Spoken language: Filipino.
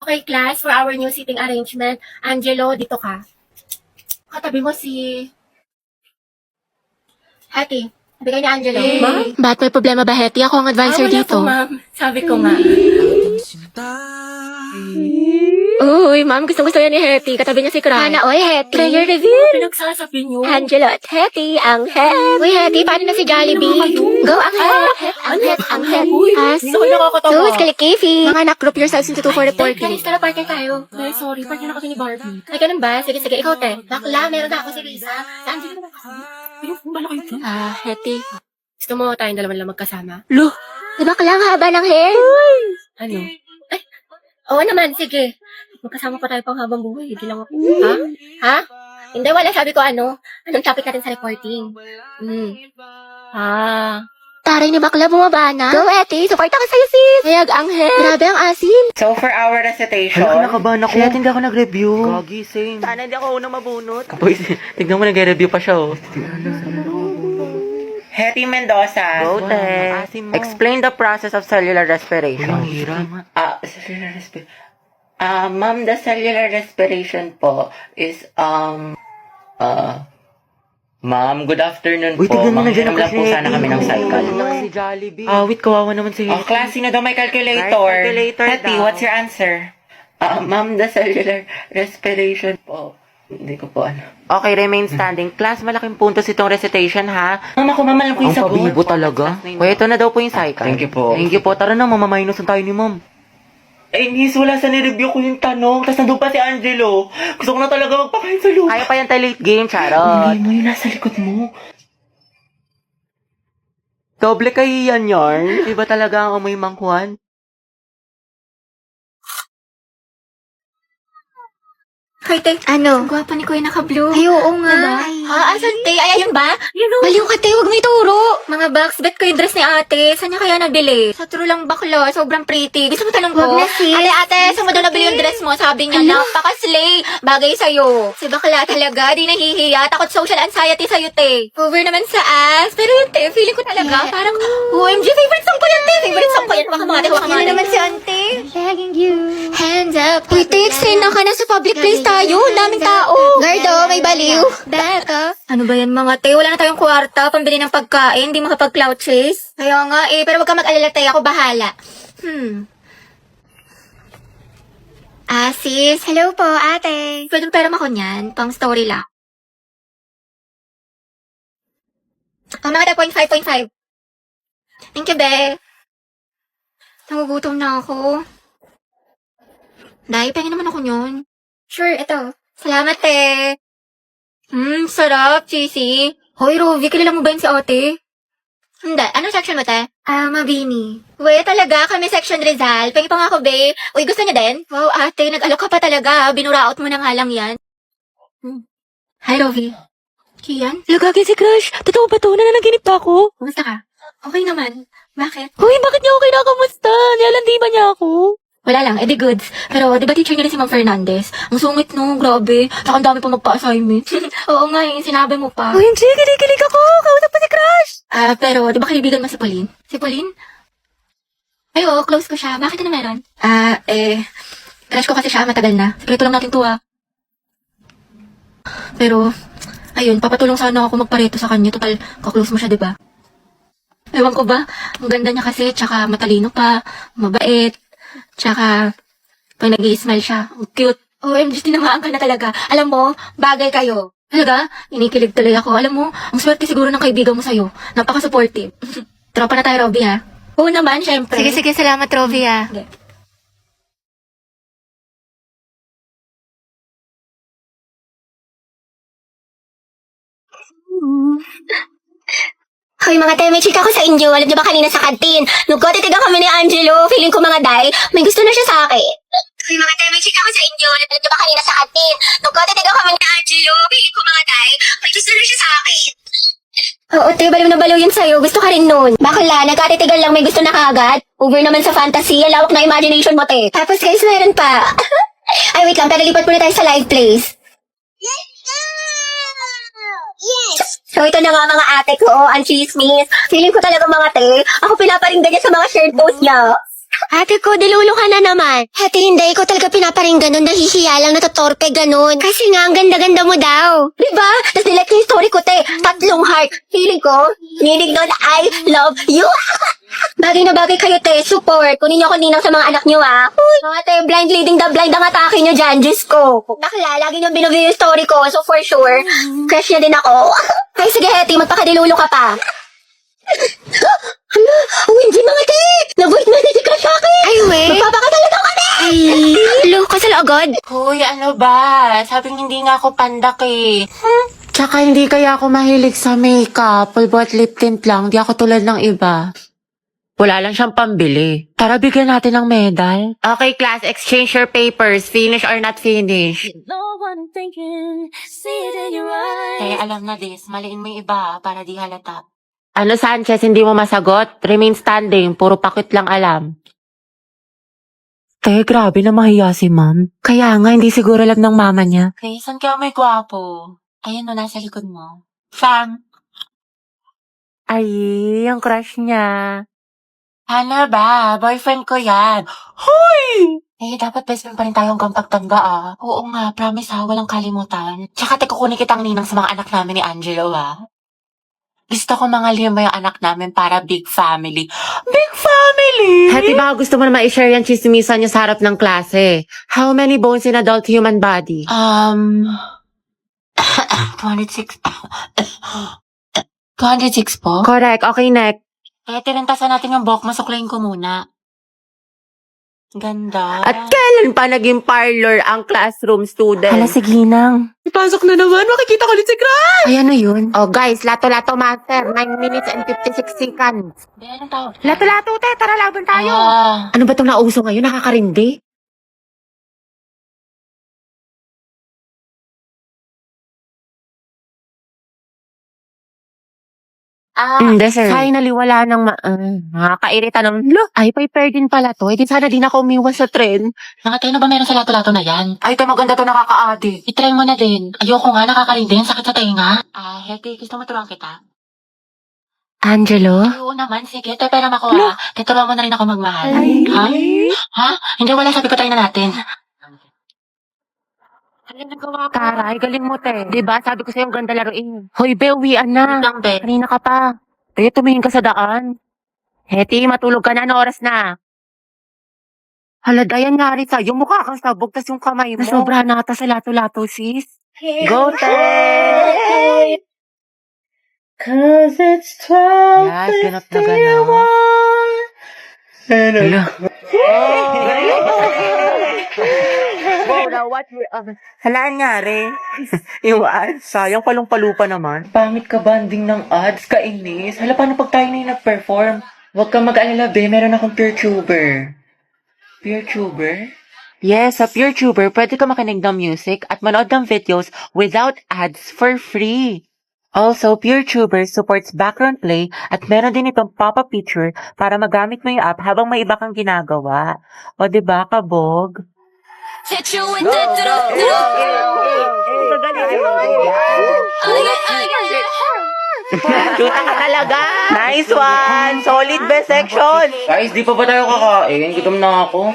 Okay, class, for our new seating arrangement, Angelo, dito ka. Katabi mo si Hattie. Sabi ka ni Angelo. Ma'am? Ba't may problema ba, Hetty? Ako ang advisor wala dito. po, ma'am. Sabi ko nga. Uy, ma'am, gusto yan ni Hetty. Katabi niya si Cry. Sana, oy, Hetty. Prayer reveal. Pinagsasabi niyo. Angelo at Hetty, ang het. Uy, Hetty, paano na si Jollibee? Go, ang het. Ang het, ang het. Uy, As, ako nakakatawa. Sus, kalikifi. Mga anak, group yourselves into 2 for reporting. Guys, tara, partner tayo. Ay, sorry, partner na kasi ni Barbie. Ay, ganun ba? Sige, sige, ikaw, te. Bakla, meron na ako si Risa. Si Angelo naman kasi. Pero, bala kayo dyan. Hetty. Gusto mo tayong dalawa lang magkasama? Lo, Diba kalang haba ng hair? Ano? Ay, oo naman, sige. Magkasama pa tayo pang habang buhay. Hindi lang ako. Ha? Ha? Hindi, wala. Sabi ko ano? Anong topic natin sa reporting? Ah. Taray ni bakla, bumaba na. Go, Hetty. Support ako sa'yo, sis. hayag ang het. Grabe ang asim. So, for our recitation... Hala, kinakabahan ako. Kaya hindi ako nag-review. Gagi, same. Sana hindi ako unang mabunot. Boy, tignan mo, nag-review pa siya, oh. Hetty Mendoza. Go, te. Explain the process of cellular respiration. Ang hirap. Cellular respiration. Ma'am, the cellular respiration po is, Ma'am, good afternoon Uy, po. tignan mo, nandiyan Manghiram ako lang po si sana kami ng cycle. Si Jollibee. Wait, kawawa naman si Oh, class, sino daw may calculator? Calculator Hetty, daw. what's your answer? Ma'am, the cellular respiration po. Hindi ko po ano. Okay, remain standing. Class, malaking puntos itong recitation, ha? Ma'am, ako mamalang ko yung Ang sagot. pabibo talaga. Kuya, ito na daw po yung cycle. Thank you po. Thank you po. Tara na, mamamainusan tayo ni ma'am. Eh, Nis, wala sa nireview ko yung tanong. Tapos nandun pa si Angelo. Gusto ko na talaga magpakain sa loob. Kaya pa yan tayo late game, charot. Hindi mo yun nasa likod mo. Doble kayo yan, yarn. Iba talaga ang amoy mangkuhan. Hoy, te. Ano? Ang gwapo ni Kuya naka-blue. Ay, oo nga. Diba? Ay. Ha? Asan, te? Ay, ayun ba? Yun o. Baliw ka, te. Huwag mo ituro. Mga box, bet ko yung dress ni ate. Saan niya kaya nabili? Sa true lang bakla, sobrang pretty. Gusto mo tanong ko? Huwag na, sis. Ate, saan mo daw nabili yung dress mo? Sabi niya, napaka-slay. Bagay sa'yo. Si bakla talaga, di nahihiya. Takot social anxiety sa'yo, te. Over naman sa ass. Pero yun, te, feeling ko talaga, parang, OMG, favorite song ko yan, te. Favorite song ko yan. Baka mga te, baka mga Yun naman si ante. Begging you. Hands up. Uy, te, extend na ka na sa public place tayo. Daming tao. Gardo, may baliw. Back up. Ano ba yan mga te? Wala na tayong kwarta, pambili ng pagkain, di makapag-cloud chase. Kaya nga eh, pero wag ka mag-alala tayo, ako bahala. Sis, Hello po, ate. pwede pera mo ko niyan, pang story lang. Mga 0.5. Thank you, be. Nagugutom na ako. Dahil, pahingin naman ako niyon. Sure, ito. Salamat, te. Sarap, cheesy. Hoy, Rovi, kilala mo ba yun si ate? Hindi. Anong section mo, te? Mabini. Uy, talaga, kami section Rizal. Pengi pa nga ako, be. Uy, gusto niya din? Wow, ate, nag-alok ka pa talaga. Binuraot mo na nga lang yan. Hi, Rovi. Kian? Lagagin si Crush. Totoo ba to? Nananaginip pa ako? Kumusta ka? Okay naman. Bakit? Uy, bakit niya ako kinakamusta? Nilalandi ba niya ako? Wala lang, edi goods. Pero, di ba teacher niya rin si Ma'am Fernandez? Ang sungit no, grabe. Tsaka ang dami pa magpa-assignment. Oo nga, yung sinabi mo pa. Uy, MJ, kinikilig ako. Kausap pa si Crush. Pero, di ba kaibigan mo si Pauline? Si Pauline? Ay, oo, close ko siya. Bakit na meron? Crush ko kasi siya, matagal na. Sikreto lang natin to, Pero, ayun, papatulong sana ako magpareto sa kanya. Total, kaklose mo siya, di ba? Ewan ko ba? Ang ganda niya kasi, tsaka matalino pa, mabait, tsaka, pag nag-i-smile siya, ang cute. OMG, tinamaan ka na talaga. Alam mo, bagay kayo. Talaga, inikilig tuloy ako. Alam mo, ang swerte siguro ng kaibigan mo sa'yo. Napaka-supportive. Tropa na tayo, Robby, ha? Oo naman, syempre. Sige, salamat, Rovi, ah. Sige. Hoy mga te, may chika ko sa inyo. Alam niyo ba kanina sa kantin? Nung titigan kami ni Angelo, feeling ko mga day, may gusto na siya sa akin. Hoy mga te, may chika ko sa inyo. Alam niyo ba kanina sa kantin? Nung titigan kami ni Angelo, feeling ko mga day, may gusto na siya sa akin. Oo, te, baliw na baliw yun sa'yo. Gusto ka rin nun. Bakla, nagkatitigan lang may gusto na kaagad. Over naman sa fantasy, lawak na imagination mo, te. Tapos guys, meron pa. Ay, wait lang, pero lipat muna tayo sa live place. Yes! So ito na nga mga ate ko, ang chismis. Feeling ko talaga mga te, ako pinaparinggan niya sa mga shared post niya. Ate ko, dilulo ka na naman. Ate, hindi ko talaga pinaparinggan nun. Nahihiya lang, natotorpe ganun. Kasi nga, ang ganda-ganda mo daw. Diba? Tapos nilike ko yung story ko, te. 3 heart. Feeling ko, nilig nun, I love you. Bagay na bagay kayo, te. Support. Kunin niyo ako ninang sa mga anak niyo, ah. Mga te, blind leading the blind ang atake niyo dyan. Diyos ko. Bakla, lagi niyo binubili yung story ko. So for sure, crush niya din ako. Ay, sige, Hetty, magpakadilulo ka pa. Hala, OMG mga te! Na-voice message ka sa akin! Ay, we! Magpapakatalaga kami! Ay, lo, kasal agad? Hoy, ano ba? Sabing hindi nga ako pandak eh. Tsaka hindi kaya ako mahilig sa makeup. Pulbot lip tint lang. Di ako tulad ng iba. Wala lang siyang pambili. Tara, bigyan natin ng medal. Okay, class. Exchange your papers. Finish or not finish. Kaya alam na this. Maliin mo yung iba para di halata. Ano, Sanchez? Hindi mo masagot? Remain standing. Puro pakit lang alam. Grabe na mahiya si ma'am. Kaya nga, hindi siguro alam ng mama niya. Saan kaya may gwapo? Ayan o, nasa likod mo. Sam. Ay, yung crush niya. Ano ba? Boyfriend ko yan. Hoy! Dapat best friend pa rin tayo hanggang pagtanda ah. Oo nga, promise ha, walang kalimutan. Tsaka kukunin kitang ninang sa mga anak namin ni Angelo ah. Gusto ko mga 5 yung anak namin para big family. Big family? Hati, baka gusto mo na ma-share yung chismisan niyo sa harap ng klase. How many bones in adult human body? 206. 206 po? Correct. Okay, next. Tirintasan natin yung buhok. Masuklayin ko muna. Ganda. At kailan pa naging parlor ang classroom student? Hala, sige nang. Ipasok na naman. Makikita ko ulit si Crush. Ay, ano yun? Oh, guys. Lato-lato master. 9 minutes and 56 seconds. Anong tawag? Lato-lato, te. Tara, laban tayo. Ano ba itong nauso ngayon? Nakakarindi? Finally, wala nang nakakairita ng, ay, paper din pala to. Di sana din ako umiwas sa trend. Nakatay na ba meron sa lato-lato na yan? Ay, ito maganda to, nakaka-addict. I-try mo na din. Ayoko nga, nakakarin sakit sa tenga. Heti, gusto mo turuan kita? Angelo? Oo naman, sige. Pero ako turuan mo na rin ako magmahal. Ha? Ha? Hindi, wala, sabi ko tayo na natin. Taray, galing mo, te. Diba? Sabi ko sa'yo, ang ganda laruin. Hoy, be, uwian na. Kanina ka pa. Te, tumingin ka sa daan. Heti, matulog ka na. Ano oras na? Hala, Dayan nga rin sa'yo. Mukha kang sabog, tas yung kamay mo. Nasobra na ata sa lato-lato, sis. Go, te! Cause it's 12. Yes, ganap na ganap. Hala. Wow, now what halaan nga rin. Yung ads, sayang palong-palupa naman. Pangit ka banding ng ads, kainis. Hala, paano pag tayo na yung nag-perform? Huwag kang mag-alala, be. Meron akong PeerTuber. PeerTuber? Yes, sa PeerTuber, pwede ka makinig ng music at manood ng videos without ads for free. Also, PeerTuber supports background play at meron din itong pop-up feature para magamit mo yung app habang may iba kang ginagawa. O, diba, kabog? Tuta ka talaga! Nice one! Solid best section! Guys, di pa ba tayo kakain? Gutom na ako.